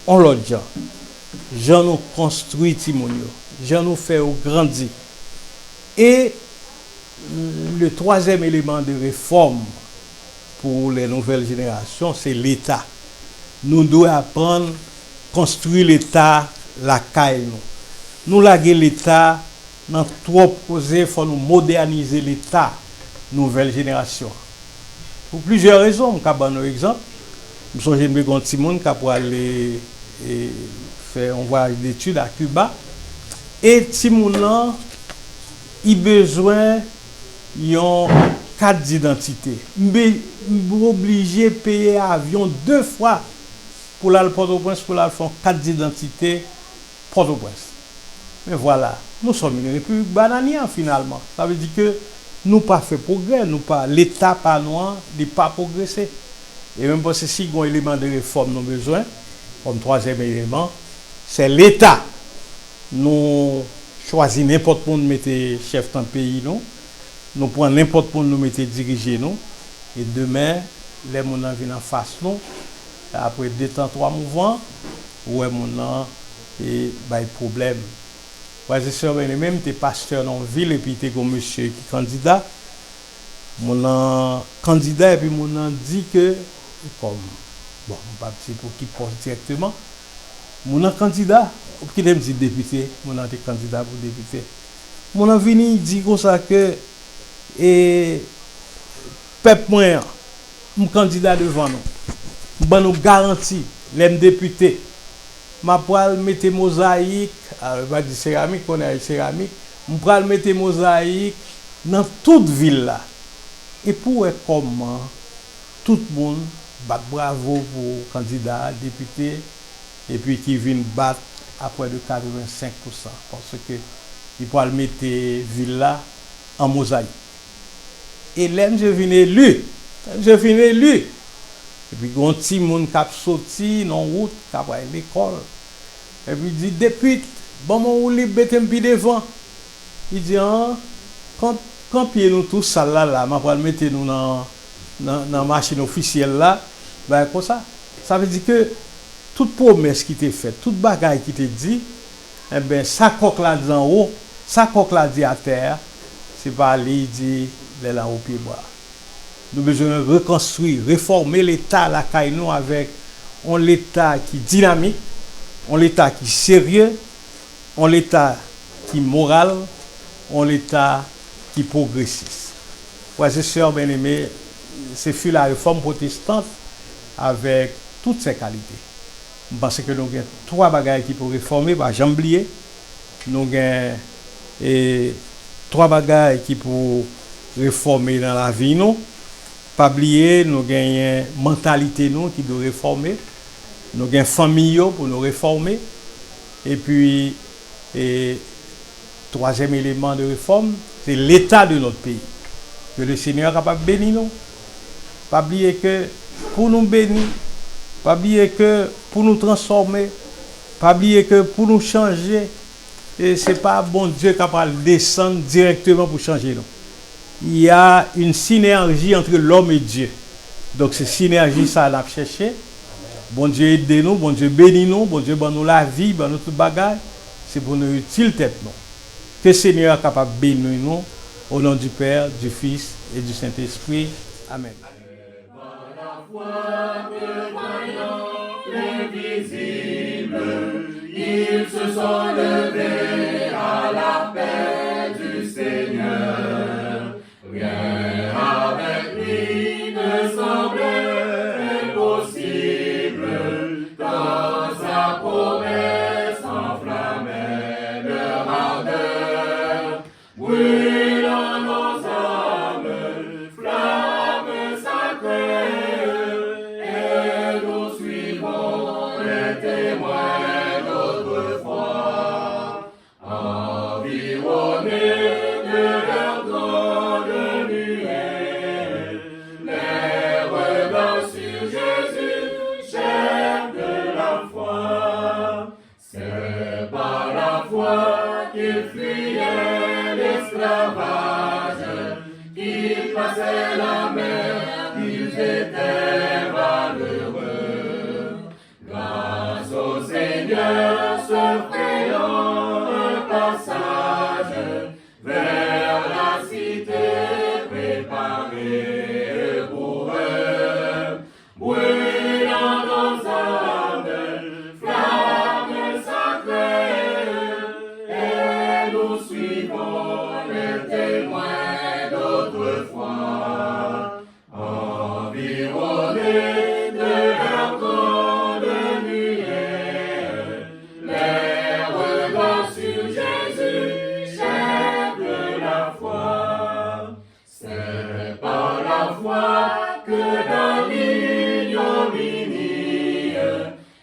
en l'autre gens. Gens nous construit Timonio. Gens nous fait grandir. Et le troisième élément de réforme pour les nouvelles générations, c'est l'État. Nous devons apprendre à construire l'État, la caille. Nous laguer l'État, dans trop posé, il faut nous moderniser l'État, nouvelle génération. Pour plusieurs raisons, je vais donner un exemple. Je suis un petit monde qui pour aller faire un voyage d'études à Cuba. Et Timounan, il a besoin d'une carte d'identité. Il est obligé de payer avion 2 fois pour aller à Port-au-Prince pour aller faire une carte d'identité Port-au-Prince. Mais voilà, nous sommes une république bananière finalement. Ça veut dire que nous pas fait progrès, l'État pas noir, n'est pas progressé. Et même parce que si un élément de réforme nous besoin, comme troisième élément, c'est l'État. Nous choisissons n'importe qui nous mettre chef d'un pays, nous prenons n'importe qui nous mettre diriger nous, et demain, les gens viennent en face nous, après 2 temps, 3 mouvements, ouais mon et problème. Frères et sœurs, même tes pasteurs dans la ville et puis t'es un monsieur qui est candidat. Mon candidat et puis mon dit que comme bon, pas petit pour qui poste directement. Mon candidat, qui me dit député, mon est candidat pour député. Mon venu dit comme ça que et peuple moyen, mon candidat devant nous. Bon nous garantit les députés. Ma pral mettre mosaïque, va dire céramique, on a céramique, on pral mettre mosaïque dans toute ville là. Et pour comment tout le monde bat bravo pour candidat, député, et puis qui vient battre après de 85%, parce que il pral mettre ville là en mosaïque. Et là je viens élu. Et puis, il y a un petit monde qui a sorti dans la route, qui a l'école. Et puis, il dit, depuis, bon, on libre devant. Il dit, quand pied nous tous ça là, je vais mettre nous dans la machine officielle là, ben, comme ça. Ça veut dire que toute promesse qui t'est faite, toute bagaille qui t'est dit, eh ben, ça coque là en haut, ça coque là à terre, c'est pas lui, il dit, il est là au pied bois. Nous devons reconstruire, réformer l'État la Caïnou avec un l'État qui est dynamique, un l'État qui est sérieux, un l'État qui est moral, un l'État qui est progressiste. Frères et sœurs bien-aimés, c'est fut la réforme protestante avec toutes ses qualités. Parce que nous avons 3 bagages qui pour réformer, par j'en oublié. Nous avons 3 bagages qui pour réformer dans la vie nous. Pas oublier, nous avons une mentalité nous qui doit réformer. Nous avons une famille pour nous réformer. Et puis, troisième élément de réforme, c'est l'état de notre pays. Que le Seigneur est capable de bénir nous. Pas oublier que pour nous bénir, pas oublier que pour nous transformer, pas oublier que pour nous changer, et ce n'est pas bon Dieu qui est capable de descendre directement pour changer nous. Il y a une synergie entre l'homme et Dieu. Donc, cette synergie, ça, on a cherché. Bon Dieu aide nous, bon Dieu bénit nous, bon Dieu donne nous la vie, donne nous tout bagage. C'est pour nous utile tête nous. Que le Seigneur est capable de bénir nous Au nom du Père, du Fils et du Saint-Esprit. Amen. Ils se sont levés à l'appel du Seigneur. Rien avec lui ne semblait impossible. Dans sa promesse enflammait leur ardeur. Brûlant nos âmes, flammes sacrées, et nous suivons les témoins. Qu'ils fuyaient l'esclavage, qu'ils passaient la mer, qu'ils étaient valeureux. Grâce au Seigneur, se frayant un passage vers la cité préparée pour eux. Brûlant nos âmes, flammes sacrées, nous suivons les témoins d'autrefois, environnés de leur grande lumière. Les regards sur Jésus, chef de la foi. C'est par la foi que dans l'ignominie,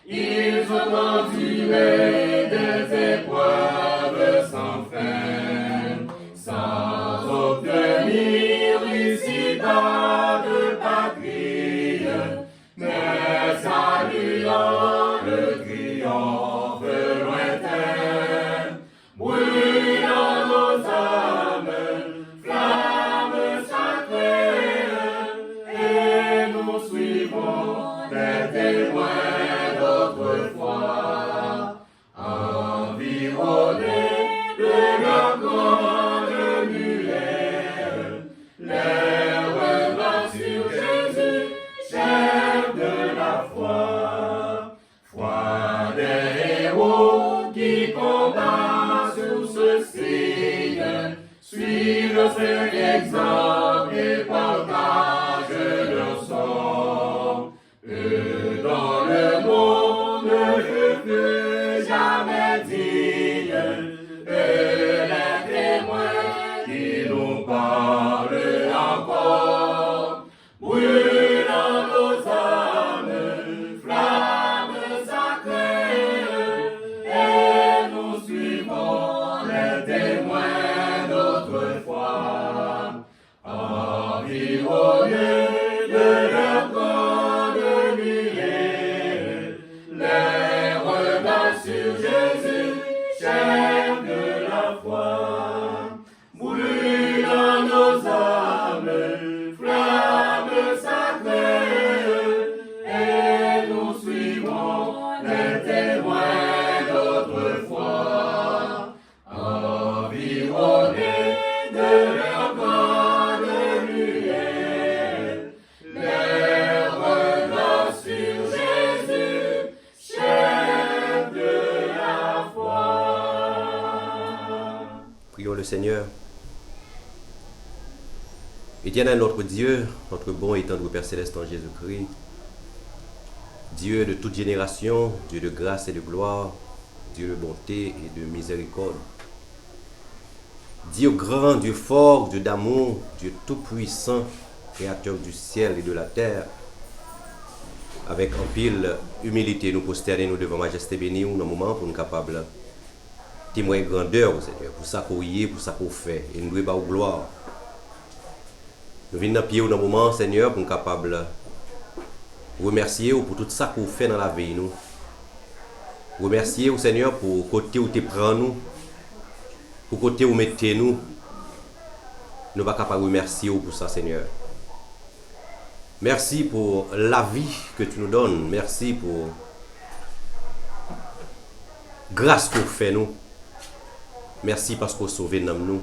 ils ont enduré des épreuves sans fin, sans obtenir ici de patrie, mais saluant le triomphe lointain. Brûlant nos âmes, flammes sacrées, et nous suivons les témoins d'autrefois, environnés de leur grande lumière. Les regards sur Jésus, chef de la foi. Foi des héros qui combattent sous ce signe, suivent cet exemple et partagent leur sort. Eux dans le monde ne furent jamais dignes, eux les témoins qui nous parlent encore. Brûlant nos âmes, flammes sacrées, et nous suivons les témoins d'autrefois, environnés de leur grande lumière. Les regards sur Jésus, chef de la foi. Brûlant nos âmes, flammes sacrées, et nous suivons les témoins d'autrefois, environnés de leur grande lumière. Les regards sur Jésus, chef de la foi. Prions le Seigneur. Éternel notre Dieu, notre bon et tendre Père Céleste en Jésus-Christ, Dieu de toute génération, Dieu de grâce et de gloire, Dieu de bonté et de miséricorde, Dieu grand, Dieu fort, Dieu d'amour, Dieu tout-puissant, créateur du ciel et de la terre, avec en pile humilité, nous prosterner nous devant majesté bénie ou dans le moment pour nous capables témoigner grandeur au Seigneur, pour ça qu'on y est, pour ça qu'on fait, et nous devons gloire. Nous venons dans le pied dans le moment, Seigneur, pour nous capables remercier pour tout ça qu'on fait dans la vie. Nous. Remercier au Seigneur pour côté où tu prends nous, pour côté où mettez nous. Nous ne sommes pas capables de remercier pour ça, Seigneur. Merci pour la vie que tu nous donnes. Merci pour grâce qu'on fait nous. Merci parce qu'on sauve nous.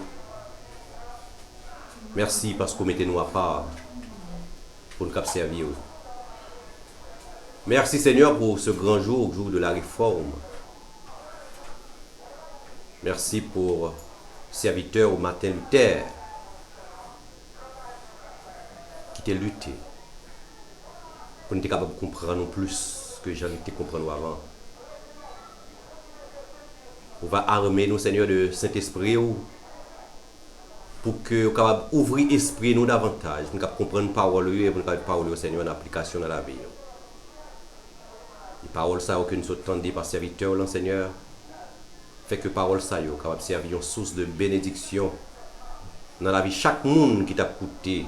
Merci parce que vous mettez nous à part pour nous servir. Merci Seigneur pour ce grand jour, jour de la réforme. Merci pour serviteur au matin Luther qui t'a lutté pour nous être capable de comprendre plus que j'en étais comprendre avant. On va armer nous Seigneur de Saint-Esprit pour que nous capable ouvrir l'esprit nous davantage, pour nous capable comprendre parole et pour nous capable parler au Seigneur en application dans la vie. Les paroles ça que nous entendons par serviteur là Seigneur fait que parole ça yo capable servir une source de bénédiction dans la vie chaque monde qui t'a écouté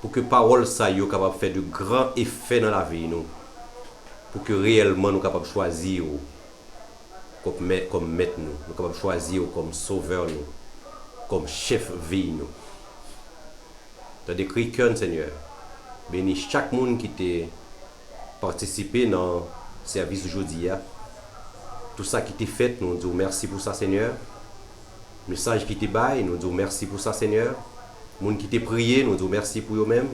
pour que parole ça yo capable faire de grands effets dans la vie nous pour que réellement nous capable choisir comme maître nous capable choisir comme sauveur nous comme chef vie nous. T'as décrit que Seigneur bénis chaque monde qui t'a participé dans le service aujourd'hui. Tout ça qui t'est fait, nous disons merci pour ça, Seigneur. Message qui t'est bail, nous disons merci pour ça, Seigneur. Monde qui t'est prié, nous disons merci pour eux-mêmes.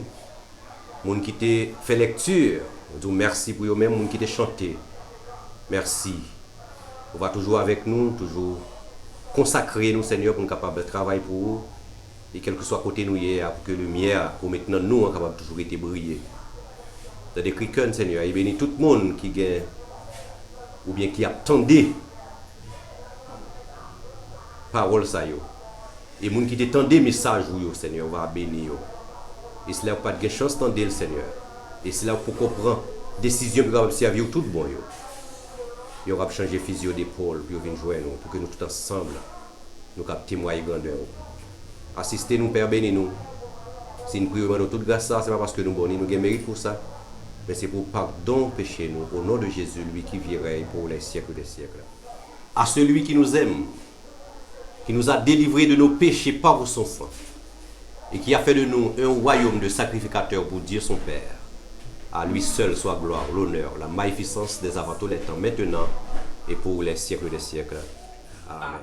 Monde qui t'est fait lecture, nous disons merci pour eux-mêmes. Monde qui t'est chanté, merci. On va toujours avec nous, toujours consacrer nous, Seigneur, pour nous capables de travailler pour vous. Et quel que soit côté nous hier, pour que la lumière, pour maintenant nous, on capable toujours être briller. Dans des cris, Seigneur, et bénis tout le monde qui gagne ou bien qui attendait parole ça yo. Et moun qui t'attendait message yo Seigneur, on va bénir yo. Et cela pas de chance tendre le Seigneur. Et cela pour comprendre décision pour capable servir tout bon yo. Yo va changer physio d'épaule pour venir joindre nous pour que nous tout ensemble nous cap témoigner grandeur. Assistez nous Père, bénis nous. Si nous prions toute grâce ça, c'est pas parce que nous bonnons, nous avons mérite pour ça. Mais c'est pour pardon péché nous, au nom de Jésus, lui qui vivrait pour les siècles des siècles. À celui qui nous aime, qui nous a délivrés de nos péchés par son sang, et qui a fait de nous un royaume de sacrificateurs pour Dieu son Père. À lui seul soit gloire, l'honneur, la magnificence des avant tous les temps, maintenant et pour les siècles des siècles. Amen.